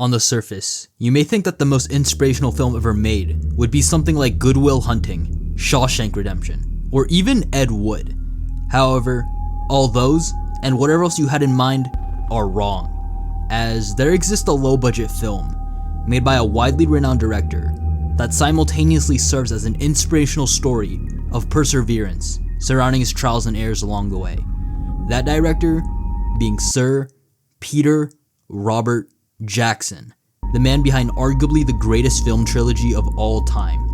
On the surface, you may think that the most inspirational film ever made would be something like Good Will Hunting, Shawshank Redemption, or even Ed Wood. However, all those, and whatever else you had in mind, are wrong, as there exists a low-budget film made by a widely renowned director that simultaneously serves as an inspirational story of perseverance surrounding his trials and errors along the way. That director being Sir Peter Robert Jackson, the man behind arguably the greatest film trilogy of all time.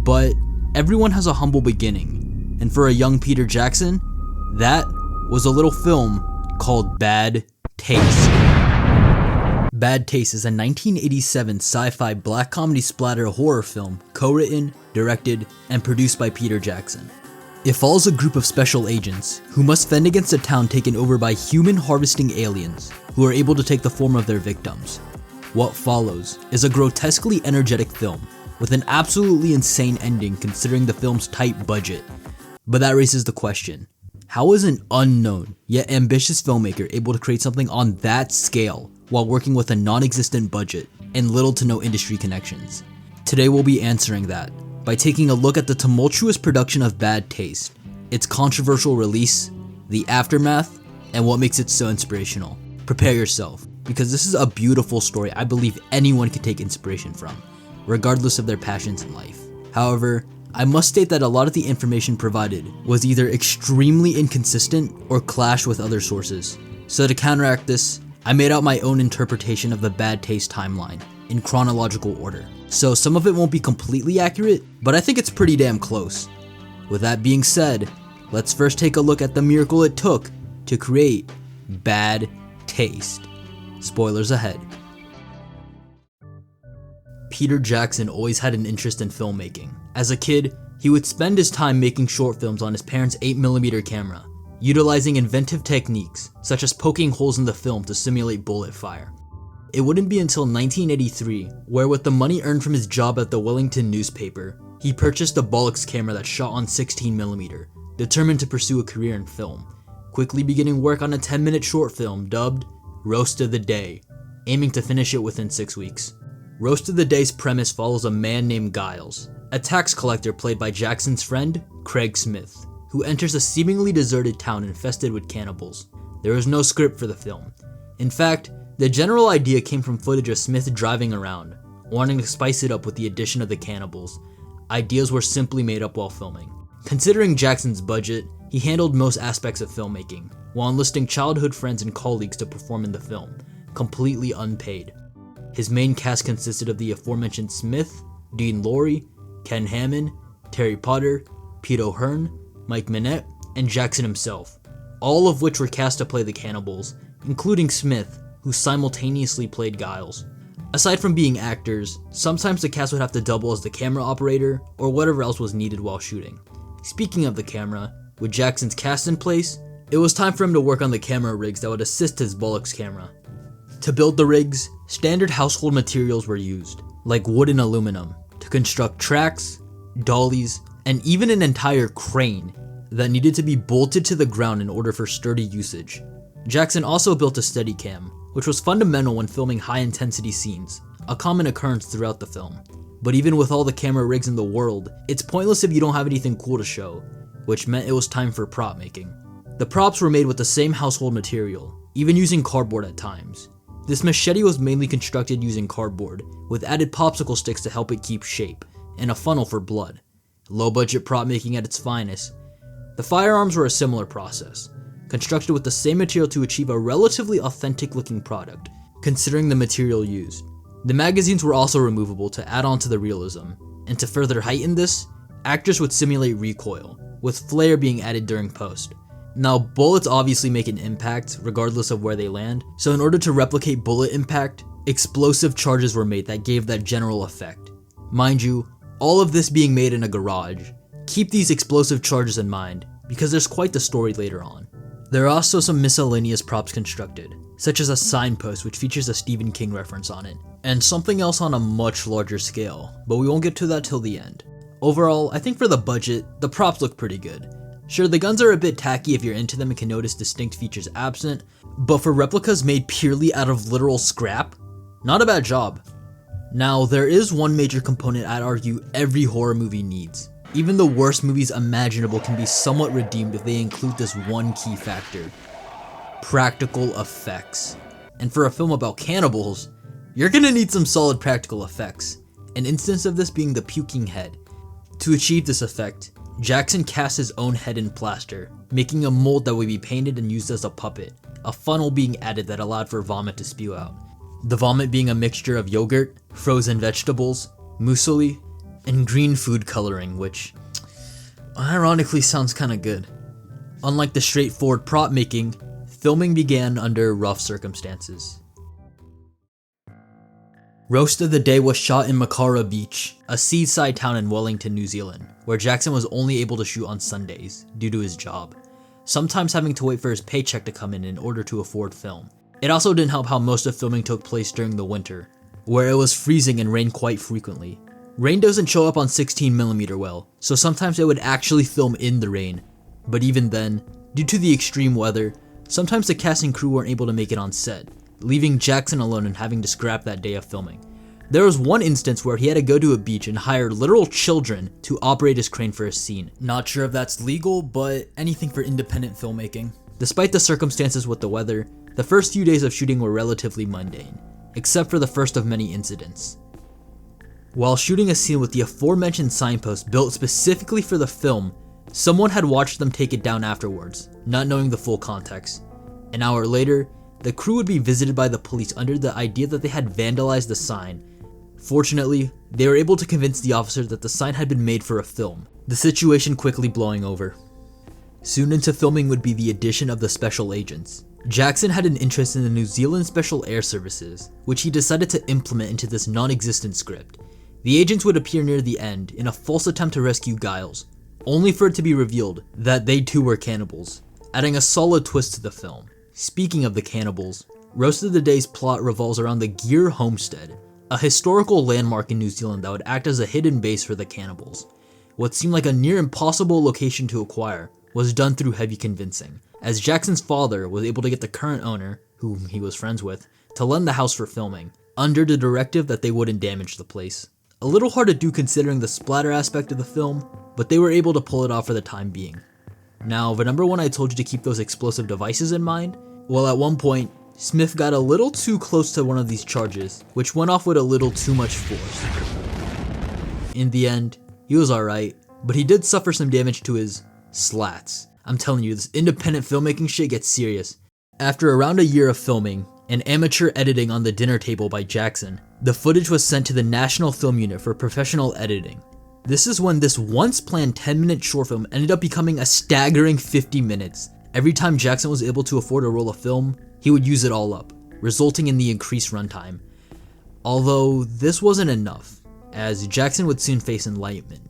But everyone has a humble beginning, and for a young Peter Jackson, that was a little film called Bad Taste. Bad Taste is a 1987 sci-fi black comedy splatter horror film co-written, directed, and produced by Peter Jackson. It follows a group of special agents who must fend against a town taken over by human harvesting aliens who are able to take the form of their victims. What follows is a grotesquely energetic film with an absolutely insane ending considering the film's tight budget. But that raises the question, how is an unknown yet ambitious filmmaker able to create something on that scale while working with a non-existent budget and little to no industry connections? Today we'll be answering that by taking a look at the tumultuous production of Bad Taste, its controversial release, the aftermath, and what makes it so inspirational. Prepare yourself, because this is a beautiful story I believe anyone can take inspiration from, regardless of their passions in life. However, I must state that a lot of the information provided was either extremely inconsistent or clashed with other sources. So to counteract this, I made out my own interpretation of the Bad Taste timeline in chronological order. So some of it won't be completely accurate, but I think it's pretty damn close. With that being said, let's first take a look at the miracle it took to create Bad Taste. Spoilers ahead. Peter Jackson always had an interest in filmmaking. As a kid, he would spend his time making short films on his parents' 8mm camera, utilizing inventive techniques such as poking holes in the film to simulate bullet fire. It wouldn't be until 1983 where, with the money earned from his job at the Wellington newspaper, he purchased a Bollix camera that shot on 16mm, determined to pursue a career in film, quickly beginning work on a 10-minute short film dubbed Roast of the Day, aiming to finish it within 6 weeks. Roast of the Day's premise follows a man named Giles, a tax collector played by Jackson's friend, Craig Smith, who enters a seemingly deserted town infested with cannibals. There is no script for the film. In fact, the general idea came from footage of Smith driving around, wanting to spice it up with the addition of the cannibals. Ideas were simply made up while filming. Considering Jackson's budget, he handled most aspects of filmmaking, while enlisting childhood friends and colleagues to perform in the film, completely unpaid. His main cast consisted of the aforementioned Smith, Dean Lorre, Ken Hammond, Terry Potter, Pete O'Hearn, Mike Minette, and Jackson himself, all of which were cast to play the cannibals, including Smith, who simultaneously played Giles. Aside from being actors, sometimes the cast would have to double as the camera operator or whatever else was needed while shooting. Speaking of the camera, with Jackson's cast in place, it was time for him to work on the camera rigs that would assist his Bollix camera. To build the rigs, standard household materials were used, like wood and aluminum, to construct tracks, dollies, and even an entire crane that needed to be bolted to the ground in order for sturdy usage. Jackson also built a Steadicam, which was fundamental when filming high-intensity scenes, a common occurrence throughout the film. But even with all the camera rigs in the world, it's pointless if you don't have anything cool to show, which meant it was time for prop making. The props were made with the same household material, even using cardboard at times. This machete was mainly constructed using cardboard, with added popsicle sticks to help it keep shape, and a funnel for blood. Low-budget prop making at its finest. The firearms were a similar process, constructed with the same material to achieve a relatively authentic-looking product, considering the material used. The magazines were also removable to add on to the realism, and to further heighten this, actors would simulate recoil, with flare being added during post. Now, bullets obviously make an impact regardless of where they land, so in order to replicate bullet impact, explosive charges were made that gave that general effect. Mind you, all of this being made in a garage. Keep these explosive charges in mind, because there's quite the story later on. There are also some miscellaneous props constructed, such as a signpost which features a Stephen King reference on it, and something else on a much larger scale, but we won't get to that till the end. Overall, I think for the budget, the props look pretty good. Sure, the guns are a bit tacky if you're into them and can notice distinct features absent, but for replicas made purely out of literal scrap, Not a bad job. Now, there is one major component I'd argue every horror movie needs. Even the worst movies imaginable can be somewhat redeemed if they include this one key factor: practical effects. And for a film about cannibals, you're gonna need some solid practical effects, an instance of this being the puking head. To achieve this effect, Jackson cast his own head in plaster, making a mold that would be painted and used as a puppet, a funnel being added that allowed for vomit to spew out. The vomit being a mixture of yogurt, frozen vegetables, muesli, and green food coloring, which ironically sounds kinda good. Unlike the straightforward prop making, filming began under rough circumstances. Roast of the Day was shot in Makara Beach, a seaside town in Wellington, New Zealand, where Jackson was only able to shoot on Sundays due to his job, sometimes having to wait for his paycheck to come in order to afford film. It also didn't help how most of filming took place during the winter, where it was freezing and rained quite frequently. Rain doesn't show up on 16mm well, so sometimes they would actually film in the rain, but even then, due to the extreme weather, sometimes the cast and crew weren't able to make it on set, leaving Jackson alone and having to scrap that day of filming. There was one instance where he had to go to a beach and hire literal children to operate his crane for a scene. Not sure if that's legal, but anything for independent filmmaking. Despite the circumstances with the weather, the first few days of shooting were relatively mundane, except for the first of many incidents. While shooting a scene with the aforementioned signpost built specifically for the film, someone had watched them take it down afterwards, not knowing the full context. An hour later, the crew would be visited by the police under the idea that they had vandalized the sign. Fortunately, they were able to convince the officer that the sign had been made for a film, the situation quickly blowing over. Soon into filming would be the addition of the special agents. Jackson had an interest in the New Zealand Special Air Services, which he decided to implement into this non-existent script. The agents would appear near the end in a false attempt to rescue Giles, only for it to be revealed that they too were cannibals, adding a solid twist to the film. Speaking of the cannibals, Roast of the Day's plot revolves around the Gear Homestead, a historical landmark in New Zealand that would act as a hidden base for the cannibals. What seemed like a near impossible location to acquire was done through heavy convincing, as Jackson's father was able to get the current owner, whom he was friends with, to lend the house for filming, under the directive that they wouldn't damage the place. A little hard to do considering the splatter aspect of the film, but they were able to pull it off for the time being. Now, remember when I told you to keep those explosive devices in mind? Well, at one point, Smith got a little too close to one of these charges, which went off with a little too much force. In the end, he was alright, but he did suffer some damage to his slats. I'm telling you, this independent filmmaking shit gets serious. After around a year of filming, and amateur editing on the dinner table by Jackson, the footage was sent to the National Film Unit for professional editing. This is when this once planned 10-minute short film ended up becoming a staggering 50 minutes. Every time Jackson was able to afford a roll of film, he would use it all up, resulting in the increased runtime. Although this wasn't enough, as Jackson would soon face enlightenment.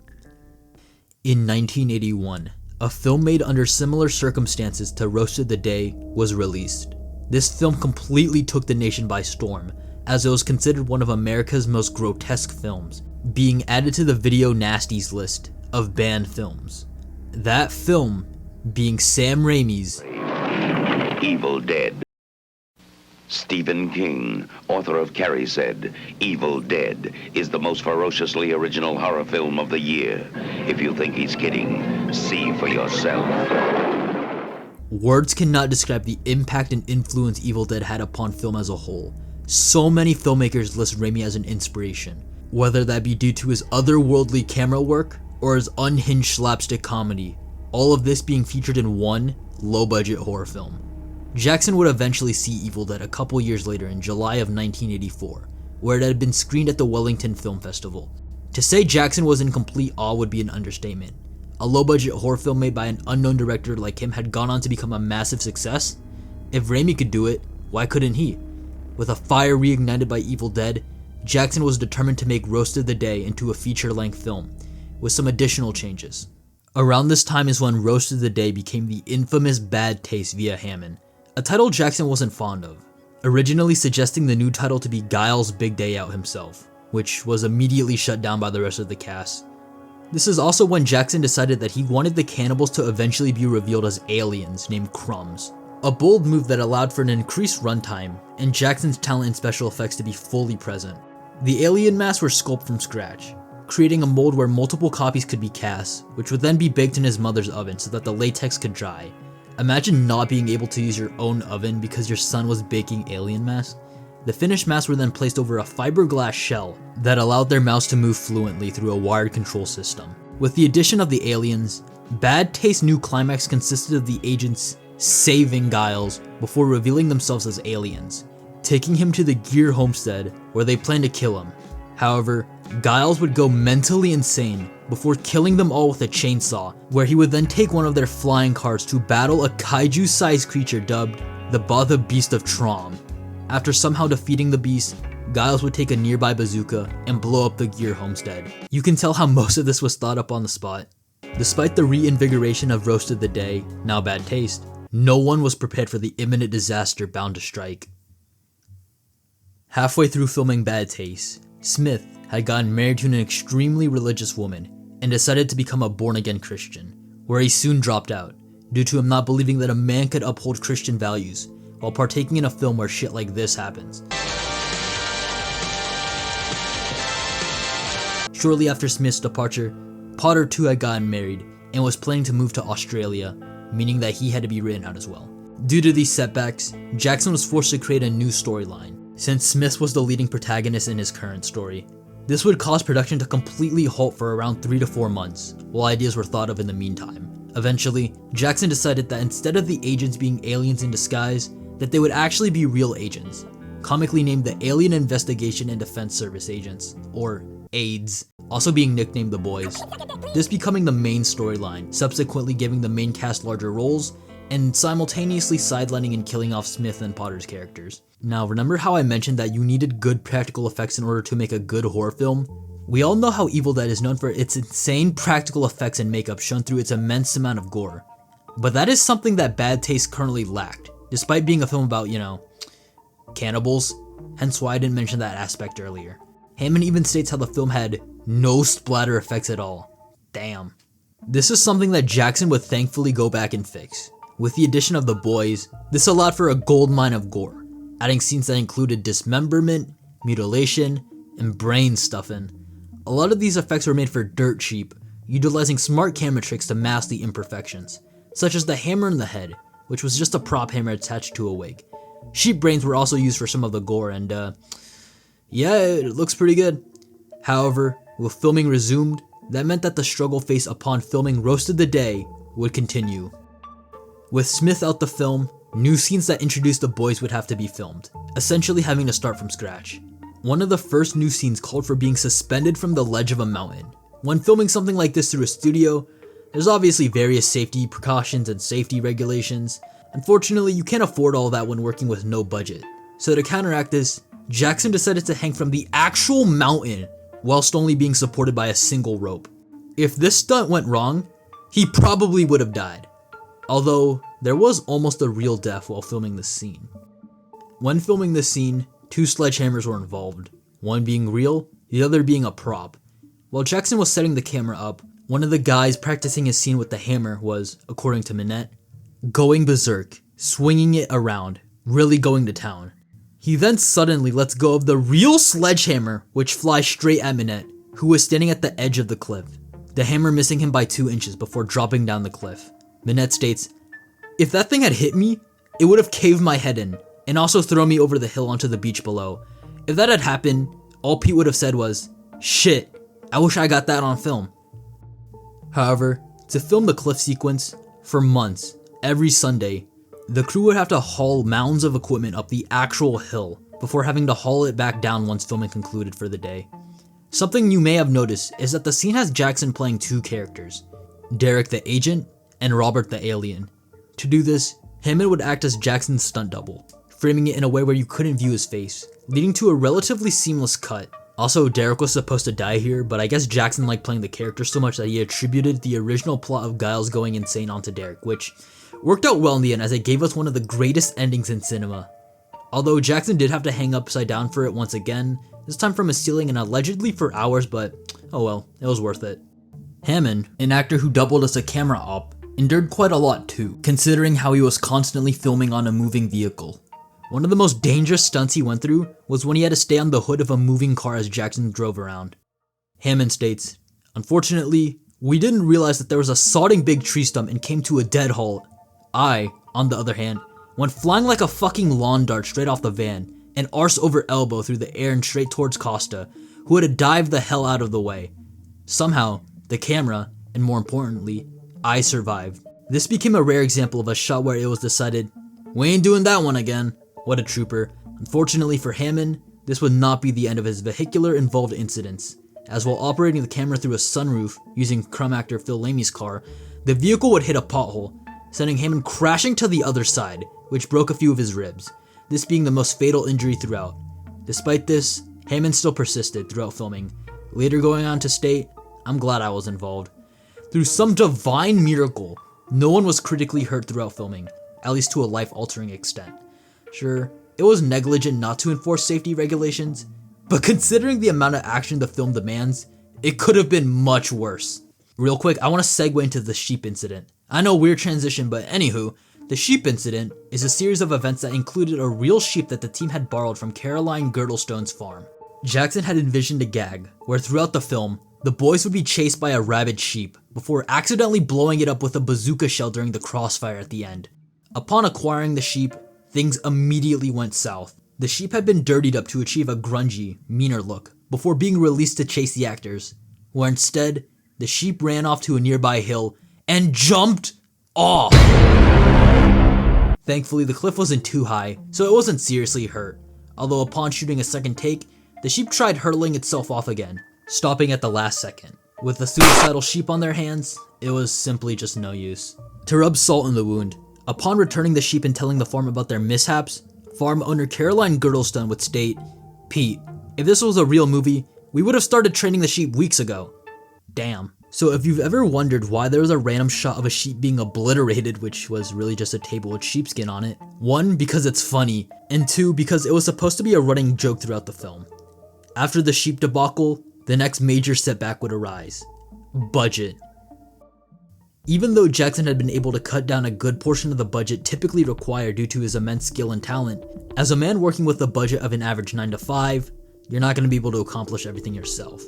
In 1981, a film made under similar circumstances to Roast of the Day was released. This film completely took the nation by storm, as it was considered one of America's most grotesque films, being added to the Video Nasties list of banned films. That film being Sam Raimi's Evil Dead. Stephen King, author of Carrie, said, "Evil Dead is the most ferociously original horror film of the year. If you think he's kidding, see for yourself." Words cannot describe the impact and influence Evil Dead had upon film as a whole. So many filmmakers list Raimi as an inspiration, whether that be due to his otherworldly camera work or his unhinged slapstick comedy, all of this being featured in one low-budget horror film. Jackson would eventually see Evil Dead a couple years later in July of 1984, where it had been screened at the Wellington Film Festival. To say Jackson was in complete awe would be an understatement. A low-budget horror film made by an unknown director like him had gone on to become a massive success. If Raimi could do it, why couldn't he? With a fire reignited by Evil Dead, Jackson was determined to make Roast of the Day into a feature-length film, with some additional changes. Around this time is when Roast of the Day became the infamous Bad Taste via Hammond, a title Jackson wasn't fond of, originally suggesting the new title to be Giles' Big Day Out himself, which was immediately shut down by the rest of the cast. This is also when Jackson decided that he wanted the cannibals to eventually be revealed as aliens named Crumbs. A bold move that allowed for an increased runtime and Jackson's talent in special effects to be fully present. The alien masks were sculpted from scratch, creating a mold where multiple copies could be cast, which would then be baked in his mother's oven so that the latex could dry. Imagine not being able to use your own oven because your son was baking alien masks. The finished masks were then placed over a fiberglass shell that allowed their mouths to move fluently through a wired control system. With the addition of the aliens, Bad Taste's new climax consisted of the agents saving Giles before revealing themselves as aliens, taking him to the Gear homestead where they planned to kill him. However, Giles would go mentally insane before killing them all with a chainsaw, where he would then take one of their flying cars to battle a kaiju-sized creature dubbed the Botha Beast of Trom. After somehow defeating the beast, Giles would take a nearby bazooka and blow up the Gear homestead. You can tell how most of this was thought up on the spot. Despite the reinvigoration of Roast of the Day, now Bad Taste, no one was prepared for the imminent disaster bound to strike. Halfway through filming Bad Taste, Smith had gotten married to an extremely religious woman and decided to become a born-again Christian, where he soon dropped out, due to him not believing that a man could uphold Christian values while partaking in a film where shit like this happens. Shortly after Smith's departure, Potter too had gotten married and was planning to move to Australia, meaning that he had to be written out as well. Due to these setbacks, Jackson was forced to create a new storyline, since Smith was the leading protagonist in his current story. This would cause production to completely halt for around 3 to 4 months, while ideas were thought of in the meantime. Eventually, Jackson decided that instead of the agents being aliens in disguise, that they would actually be real agents, comically named the Alien Investigation and Defense Service Agents, or AIDS, also being nicknamed the Boys. This becoming the main storyline, subsequently giving the main cast larger roles, and simultaneously sidelining and killing off Smith and Potter's characters. Now, remember how I mentioned that you needed good practical effects in order to make a good horror film? We all know how Evil Dead is known for its insane practical effects and makeup shown through its immense amount of gore. But that is something that Bad Taste currently lacked, despite being a film about, cannibals, hence why I didn't mention that aspect earlier. Hammond even states how the film had no splatter effects at all. Damn. This is something that Jackson would thankfully go back and fix. With the addition of the Boys, this allowed for a goldmine of gore, adding scenes that included dismemberment, mutilation, and brain stuffing. A lot of these effects were made for dirt cheap, utilizing smart camera tricks to mask the imperfections, such as the hammer in the head, which was just a prop hammer attached to a wig. Sheep brains were also used for some of the gore, and yeah, it looks pretty good. However, with filming resumed, that meant that the struggle faced upon filming Roast of the Day would continue. With Smith out the film, new scenes that introduced the Boys would have to be filmed, essentially having to start from scratch. One of the first new scenes called for being suspended from the ledge of a mountain. When filming something like this through a studio, there's obviously various safety precautions and safety regulations. Unfortunately, you can't afford all that when working with no budget. So to counteract this, Jackson decided to hang from the actual mountain whilst only being supported by a single rope. If this stunt went wrong, he probably would have died. Although, there was almost a real death while filming this scene. When filming this scene, 2 sledgehammers were involved, one being real, the other being a prop. While Jackson was setting the camera up, one of the guys practicing his scene with the hammer was, according to Minette, going berserk, swinging it around, really going to town. He then suddenly lets go of the real sledgehammer, which flies straight at Minette, who was standing at the edge of the cliff, the hammer missing him by 2 inches before dropping down the cliff. Minette states, "If that thing had hit me, it would have caved my head in, and also thrown me over the hill onto the beach below. If that had happened, all Pete would have said was, 'Shit, I wish I got that on film.'" However, to film the cliff sequence, for months, every Sunday, the crew would have to haul mounds of equipment up the actual hill before having to haul it back down once filming concluded for the day. Something you may have noticed is that the scene has Jackson playing 2 characters, Derek the agent and Robert the alien. To do this, Hammond would act as Jackson's stunt double, framing it in a way where you couldn't view his face, leading to a relatively seamless cut. Also, Derek was supposed to die here, but I guess Jackson liked playing the character so much that he attributed the original plot of Giles going insane onto Derek, which worked out well in the end as it gave us one of the greatest endings in cinema. Although Jackson did have to hang upside down for it once again, this time from a ceiling and allegedly for hours, but oh well, it was worth it. Hammond, an actor who doubled as a camera op, Endured quite a lot too, considering how he was constantly filming on a moving vehicle. One of the most dangerous stunts he went through was when he had to stay on the hood of a moving car as Jackson drove around. Hammond states, "Unfortunately, we didn't realize that there was a sodding big tree stump and came to a dead halt. I, on the other hand, went flying like a fucking lawn dart straight off the van and arse over elbow through the air and straight towards Costa, who had to dive the hell out of the way. Somehow, the camera, and more importantly, I survived. This became a rare example of a shot where it was decided, we ain't doing that one again. What a trooper. Unfortunately for Hammond, this would not be the end of his vehicular involved incidents, as while operating the camera through a sunroof using crime actor Phil Lamey's car, the vehicle would hit a pothole, sending Hammond crashing to the other side, which broke a few of his ribs, this being the most fatal injury throughout. Despite this, Hammond still persisted throughout filming, later going on to state, I'm glad I was involved. Through some divine miracle, no one was critically hurt throughout filming, at least to a life-altering extent. Sure, it was negligent not to enforce safety regulations, but considering the amount of action the film demands, it could have been much worse. Real quick, I want to segue into the sheep incident. I know, weird transition, but anywho, the sheep incident is a series of events that included a real sheep that the team had borrowed from Caroline Girdlestone's farm. Jackson had envisioned a gag where throughout the film, the boys would be chased by a rabid sheep before accidentally blowing it up with a bazooka shell during the crossfire at the end. Upon acquiring the sheep, things immediately went south. The sheep had been dirtied up to achieve a grungy, meaner look before being released to chase the actors, where instead, the sheep ran off to a nearby hill and jumped off. Thankfully, the cliff wasn't too high, so it wasn't seriously hurt, although upon shooting a second take, the sheep tried hurling itself off again, stopping at the last second. With the suicidal sheep on their hands, it was simply just no use. To rub salt in the wound, upon returning the sheep and telling the farm about their mishaps, farm owner Caroline Girdlestone would state, Pete, if this was a real movie, we would have started training the sheep weeks ago. Damn. So if you've ever wondered why there was a random shot of a sheep being obliterated, which was really just a table with sheepskin on it, 1, because it's funny, and 2, because it was supposed to be a running joke throughout the film. After the sheep debacle, the next major setback would arise. Budget. Even though Jackson had been able to cut down a good portion of the budget typically required due to his immense skill and talent, as a man working with a budget of an average 9 to 5, you're not going to be able to accomplish everything yourself.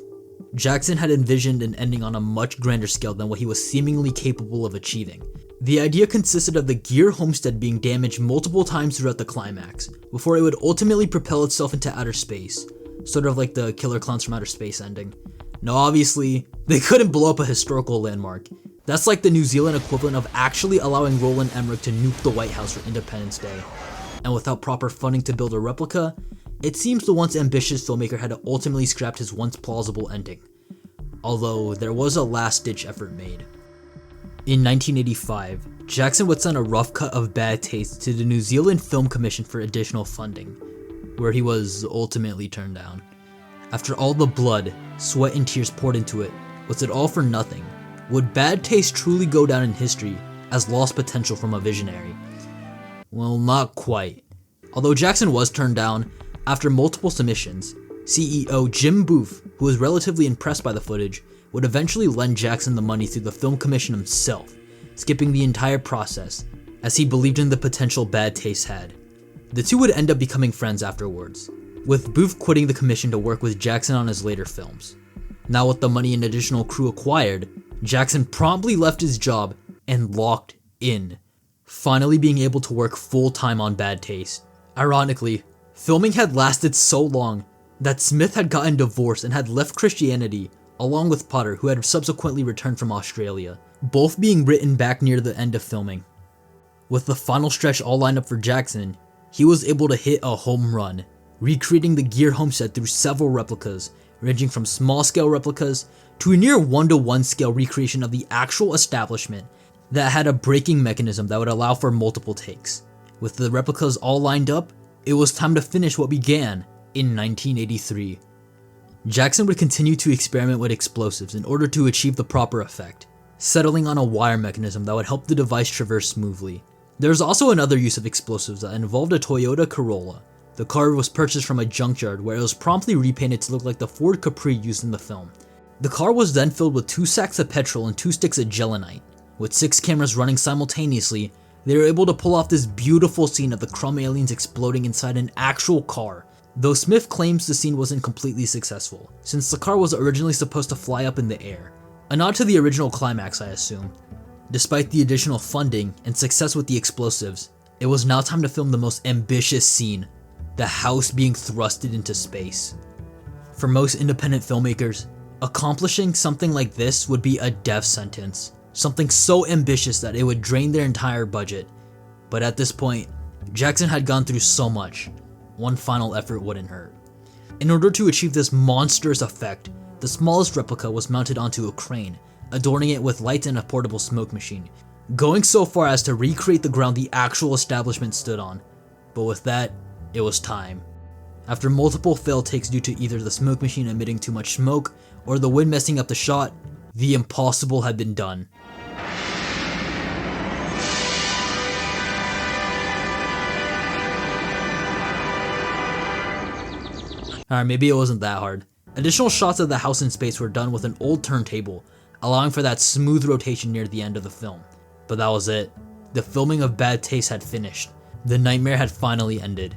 Jackson had envisioned an ending on a much grander scale than what he was seemingly capable of achieving. The idea consisted of the Gear homestead being damaged multiple times throughout the climax, before it would ultimately propel itself into outer space, sort of like the Killer Clowns from Outer Space ending. Now obviously, they couldn't blow up a historical landmark. That's like the New Zealand equivalent of actually allowing Roland Emmerich to nuke the White House for Independence Day. And without proper funding to build a replica, it seems the once ambitious filmmaker had to ultimately scrap his once plausible ending. Although, there was a last-ditch effort made. In 1985, Jackson would send a rough cut of Bad Taste to the New Zealand Film Commission for additional funding, where he was ultimately turned down. After all the blood, sweat, and tears poured into it, was it all for nothing? Would Bad Taste truly go down in history as lost potential from a visionary? Well, not quite. Although Jackson was turned down, after multiple submissions, CEO Jim Booth, who was relatively impressed by the footage, would eventually lend Jackson the money through the film commission himself, skipping the entire process, as he believed in the potential Bad Taste had. The two would end up becoming friends afterwards, with Booth quitting the commission to work with Jackson on his later films. Now with the money and additional crew acquired, Jackson promptly left his job and locked in, finally being able to work full-time on Bad Taste. Ironically, filming had lasted so long that Smith had gotten divorced and had left Christianity, along with Potter, who had subsequently returned from Australia, both being written back near the end of filming. With the final stretch all lined up for Jackson, he was able to hit a home run, recreating the Gear homestead through several replicas, ranging from small-scale replicas to a near 1-to-1 scale recreation of the actual establishment that had a braking mechanism that would allow for multiple takes. With the replicas all lined up, it was time to finish what began in 1983. Jackson would continue to experiment with explosives in order to achieve the proper effect, settling on a wire mechanism that would help the device traverse smoothly. There was also another use of explosives that involved a Toyota Corolla. The car was purchased from a junkyard where it was promptly repainted to look like the Ford Capri used in the film. The car was then filled with 2 sacks of petrol and 2 sticks of gelinite. With 6 cameras running simultaneously, they were able to pull off this beautiful scene of the crumb aliens exploding inside an actual car. Though Smith claims the scene wasn't completely successful, since the car was originally supposed to fly up in the air. A nod to the original climax, I assume. Despite the additional funding and success with the explosives, it was now time to film the most ambitious scene, the house being thrusted into space. For most independent filmmakers, accomplishing something like this would be a death sentence, something so ambitious that it would drain their entire budget. But at this point, Jackson had gone through so much, one final effort wouldn't hurt. In order to achieve this monstrous effect, the smallest replica was mounted onto a crane, adorning it with lights and a portable smoke machine, going so far as to recreate the ground the actual establishment stood on. But with that, it was time. After multiple failed takes due to either the smoke machine emitting too much smoke or the wind messing up the shot, the impossible had been done. Alright, maybe it wasn't that hard. Additional shots of the house in space were done with an old turntable, allowing for that smooth rotation near the end of the film. But that was it. The filming of Bad Taste had finished. The nightmare had finally ended.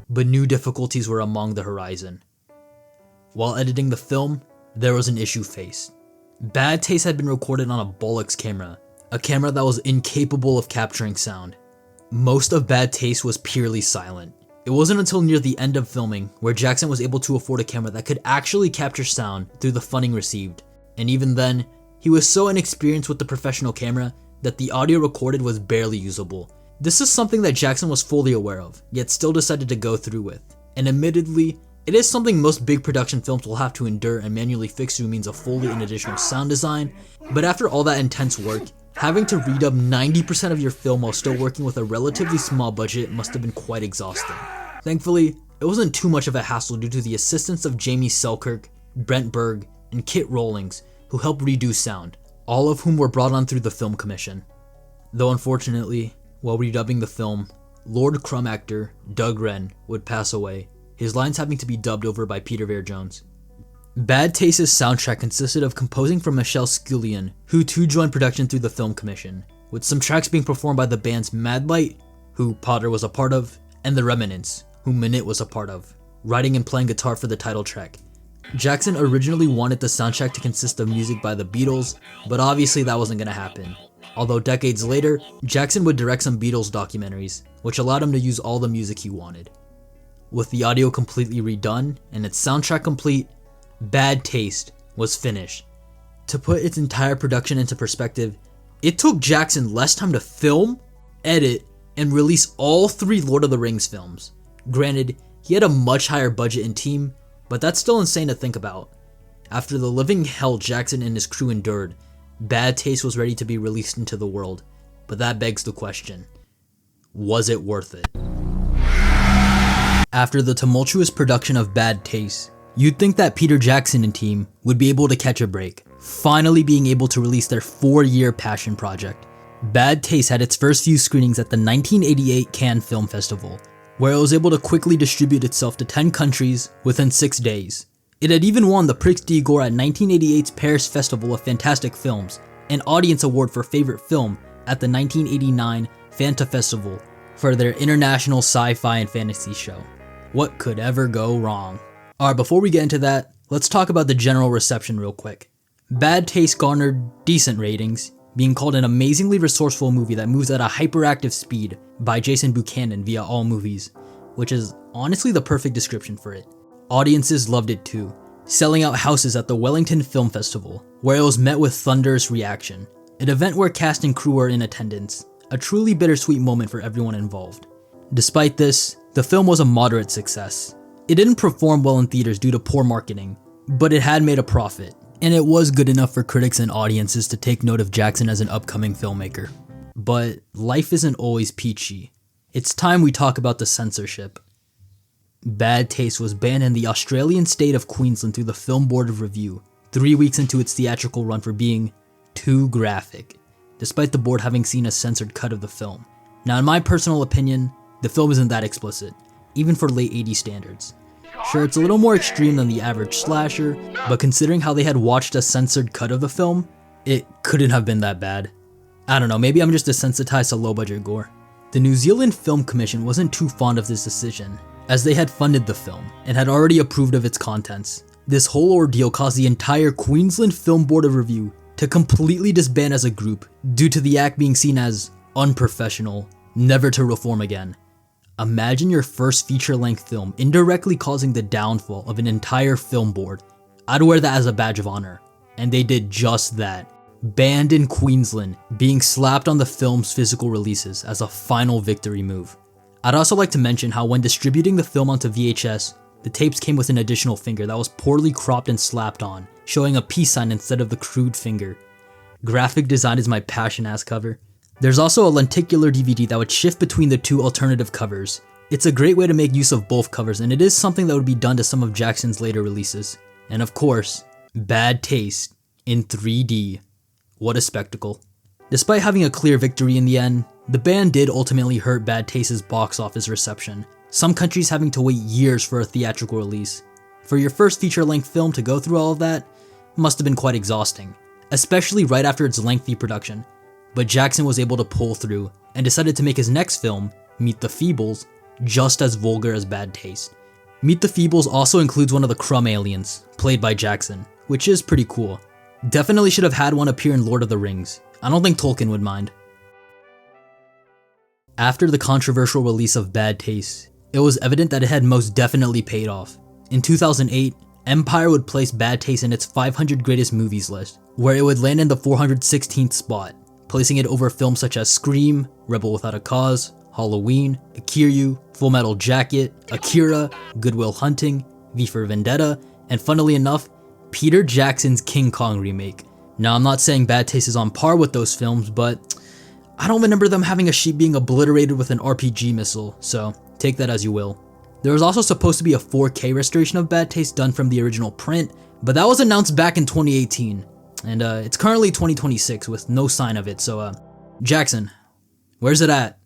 But new difficulties were among the horizon. While editing the film, there was an issue faced. Bad Taste had been recorded on a Bolex camera, a camera that was incapable of capturing sound. Most of Bad Taste was purely silent. It wasn't until near the end of filming where Jackson was able to afford a camera that could actually capture sound through the funding received, and even then, he was so inexperienced with the professional camera that the audio recorded was barely usable. This is something that Jackson was fully aware of, yet still decided to go through with, and admittedly, it is something most big production films will have to endure and manually fix through means of Foley and additional sound design, but after all that intense work, having to redub 90% of your film while still working with a relatively small budget must have been quite exhausting. Thankfully, it wasn't too much of a hassle due to the assistance of Jamie Selkirk, Brent Berg, and Kit Rawlings, who helped redo sound, all of whom were brought on through the film commission. Though unfortunately, while redubbing the film, Lord Crumb actor Doug Wren would pass away, his lines having to be dubbed over by Peter Ver-Jones. Bad Taste's soundtrack consisted of composing from Michelle Scullion, who too joined production through the film commission, with some tracks being performed by the bands Madlight, who Potter was a part of, and The Remnants, who Minute was a part of, writing and playing guitar for the title track. Jackson originally wanted the soundtrack to consist of music by the Beatles, but obviously that wasn't going to happen. Although decades later, Jackson would direct some Beatles documentaries, which allowed him to use all the music he wanted. With the audio completely redone and its soundtrack complete, Bad Taste was finished. To put its entire production into perspective, it took Jackson less time to film, edit, and release all 3 Lord of the Rings films. Granted, he had a much higher budget and team, but that's still insane to think about. After the living hell Jackson and his crew endured, Bad Taste was ready to be released into the world, but that begs the question, was it worth it? After the tumultuous production of Bad Taste, you'd think that Peter Jackson and team would be able to catch a break, finally being able to release their 4-year passion project. Bad Taste had its first few screenings at the 1988 Cannes Film Festival, where it was able to quickly distribute itself to 10 countries within 6 days. It had even won the Prix d'Or at 1988's Paris Festival of Fantastic Films, an audience award for favorite film at the 1989 Fanta Festival for their international sci-fi and fantasy show. What could ever go wrong? Alright, before we get into that, let's talk about the general reception real quick. Bad Taste garnered decent ratings, being called an amazingly resourceful movie that moves at a hyperactive speed by Jason Buchanan via AllMovies, which is honestly the perfect description for it. Audiences loved it too, selling out houses at the Wellington Film Festival, where it was met with thunderous reaction, an event where cast and crew were in attendance, a truly bittersweet moment for everyone involved. Despite this, the film was a moderate success. It didn't perform well in theaters due to poor marketing, but it had made a profit, and it was good enough for critics and audiences to take note of Jackson as an upcoming filmmaker. But life isn't always peachy. It's time we talk about the censorship. Bad Taste was banned in the Australian state of Queensland through the Film Board of Review, 3 weeks into its theatrical run for being too graphic, despite the board having seen a censored cut of the film. Now in my personal opinion, the film isn't that explicit, even for late 80s standards. Sure, it's a little more extreme than the average slasher, but considering how they had watched a censored cut of the film, it couldn't have been that bad. I don't know, maybe I'm just desensitized to low budget gore. The New Zealand Film Commission wasn't too fond of this decision, as they had funded the film and had already approved of its contents. This whole ordeal caused the entire Queensland Film Board of Review to completely disband as a group due to the act being seen as unprofessional, never to reform again. Imagine your first feature-length film indirectly causing the downfall of an entire film board. I'd wear that as a badge of honor, and they did just that. Banned in Queensland, being slapped on the film's physical releases as a final victory move. I'd also like to mention how when distributing the film onto VHS, the tapes came with an additional finger that was poorly cropped and slapped on, showing a peace sign instead of the crude finger. Graphic design is my passion ass cover. There's also a lenticular DVD that would shift between the two alternative covers. It's a great way to make use of both covers, and it is something that would be done to some of Jackson's later releases. And of course, Bad Taste in 3D. What a spectacle. Despite having a clear victory in the end, the ban did ultimately hurt Bad Taste's box office reception, some countries having to wait years for a theatrical release. For your first feature-length film to go through all of that must have been quite exhausting, especially right after its lengthy production. But Jackson was able to pull through and decided to make his next film, Meet the Feebles, just as vulgar as Bad Taste. Meet the Feebles also includes one of the Crumb aliens, played by Jackson, which is pretty cool. Definitely should have had one appear in Lord of the Rings. I don't think Tolkien would mind. After the controversial release of Bad Taste, it was evident that it had most definitely paid off. In 2008, Empire would place Bad Taste in its 500 greatest movies list, where it would land in the 416th spot, placing it over films such as Scream, Rebel Without a Cause, Halloween, Akira, Full Metal Jacket, Akira, Good Will Hunting, V for Vendetta, and funnily enough, Peter Jackson's King Kong remake. Now, I'm not saying Bad Taste is on par with those films, but I don't remember them having a sheep being obliterated with an RPG missile, so take that as you will. There was also supposed to be a 4K restoration of Bad Taste done from the original print, but that was announced back in 2018, and it's currently 2026 with no sign of it, so Jackson, where's it at?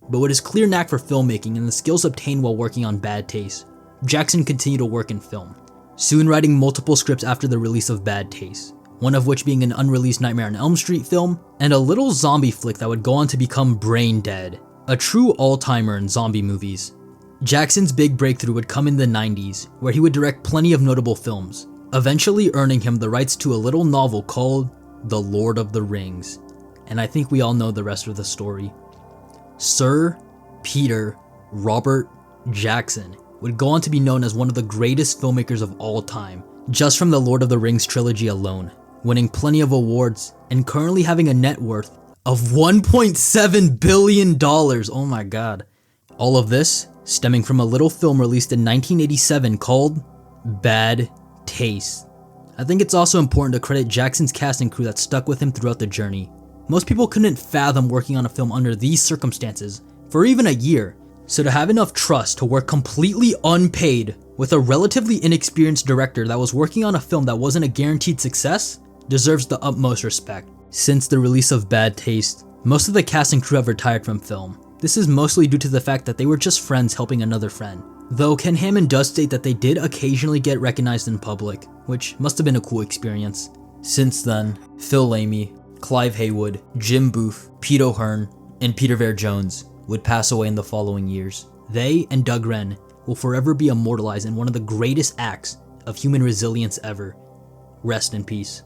But with his clear knack for filmmaking and the skills obtained while working on Bad Taste, Jackson continued to work in film, soon writing multiple scripts after the release of Bad Taste, one of which being an unreleased Nightmare on Elm Street film, and a little zombie flick that would go on to become Brain Dead, a true all-timer in zombie movies. Jackson's big breakthrough would come in the 90s, where he would direct plenty of notable films, eventually earning him the rights to a little novel called The Lord of the Rings, and I think we all know the rest of the story. Sir Peter Robert Jackson would go on to be known as one of the greatest filmmakers of all time, just from the Lord of the Rings trilogy alone, winning plenty of awards and currently having a net worth of $1.7 billion. Oh my god. All of this stemming from a little film released in 1987 called Bad Taste. I think it's also important to credit Jackson's cast and crew that stuck with him throughout the journey. Most people couldn't fathom working on a film under these circumstances for even a year, so to have enough trust to work completely unpaid with a relatively inexperienced director that was working on a film that wasn't a guaranteed success deserves the utmost respect. Since the release of Bad Taste, most of the cast and crew have retired from film. This is mostly due to the fact that they were just friends helping another friend. Though Ken Hammond does state that they did occasionally get recognized in public, which must have been a cool experience. Since then, Phil Lamy, Clive Haywood, Jim Booth, Pete O'Hearn, and Peter Ver Jones would pass away in the following years. They and Doug Wren will forever be immortalized in one of the greatest acts of human resilience ever. Rest in peace.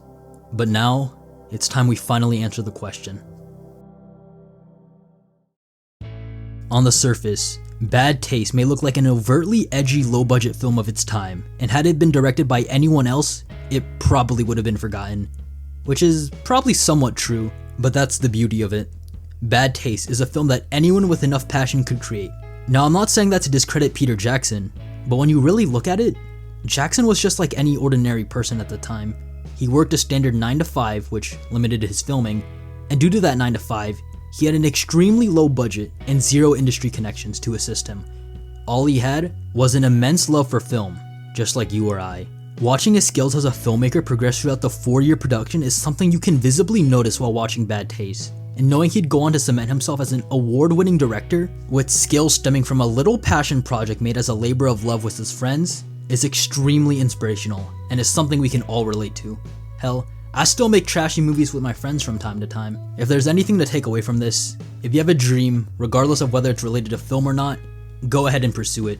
But now, it's time we finally answer the question. On the surface, Bad Taste may look like an overtly edgy low-budget film of its time, and had it been directed by anyone else, it probably would have been forgotten. Which is probably somewhat true, but that's the beauty of it. Bad Taste is a film that anyone with enough passion could create. Now, I'm not saying that to discredit Peter Jackson, but when you really look at it, Jackson was just like any ordinary person at the time. He worked a standard 9 to 5, which limited his filming, and due to that 9 to 5, he had an extremely low budget and zero industry connections to assist him. All he had was an immense love for film, just like you or I. Watching his skills as a filmmaker progress throughout the 4-year production is something you can visibly notice while watching Bad Taste, and knowing he'd go on to cement himself as an award-winning director with skills stemming from a little passion project made as a labor of love with his friends is extremely inspirational and is something we can all relate to. Hell, I still make trashy movies with my friends from time to time. If there's anything to take away from this, if you have a dream, regardless of whether it's related to film or not, go ahead and pursue it.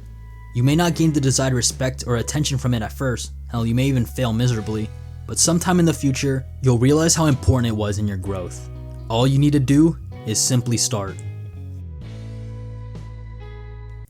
You may not gain the desired respect or attention from it at first, hell, you may even fail miserably, but sometime in the future, you'll realize how important it was in your growth. All you need to do is simply start.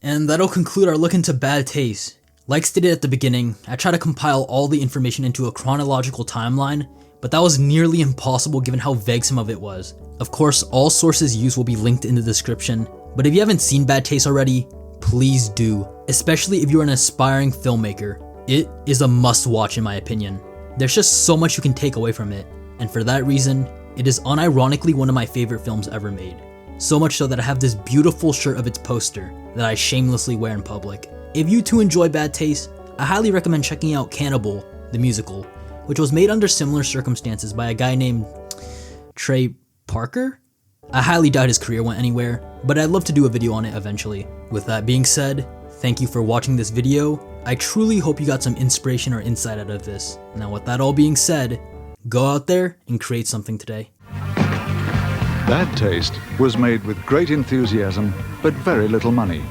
And that'll conclude our look into bad taste. Like stated at the beginning, I try to compile all the information into a chronological timeline, but that was nearly impossible given how vague some of it was. Of course, all sources used will be linked in the description, but if you haven't seen Bad Taste already, please do, especially if you're an aspiring filmmaker. It is a must-watch in my opinion. There's just so much you can take away from it, and for that reason, it is unironically one of my favorite films ever made. So much so that I have this beautiful shirt of its poster that I shamelessly wear in public. If you too enjoy Bad Taste, I highly recommend checking out Cannibal, the musical, which was made under similar circumstances by a guy named Trey Parker? I highly doubt his career went anywhere, but I'd love to do a video on it eventually. With that being said, thank you for watching this video. I truly hope you got some inspiration or insight out of this. Now with that all being said, go out there and create something today. Bad Taste was made with great enthusiasm, but very little money.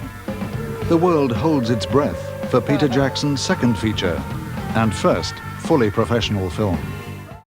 The world holds its breath for Peter Jackson's second feature and first fully professional film.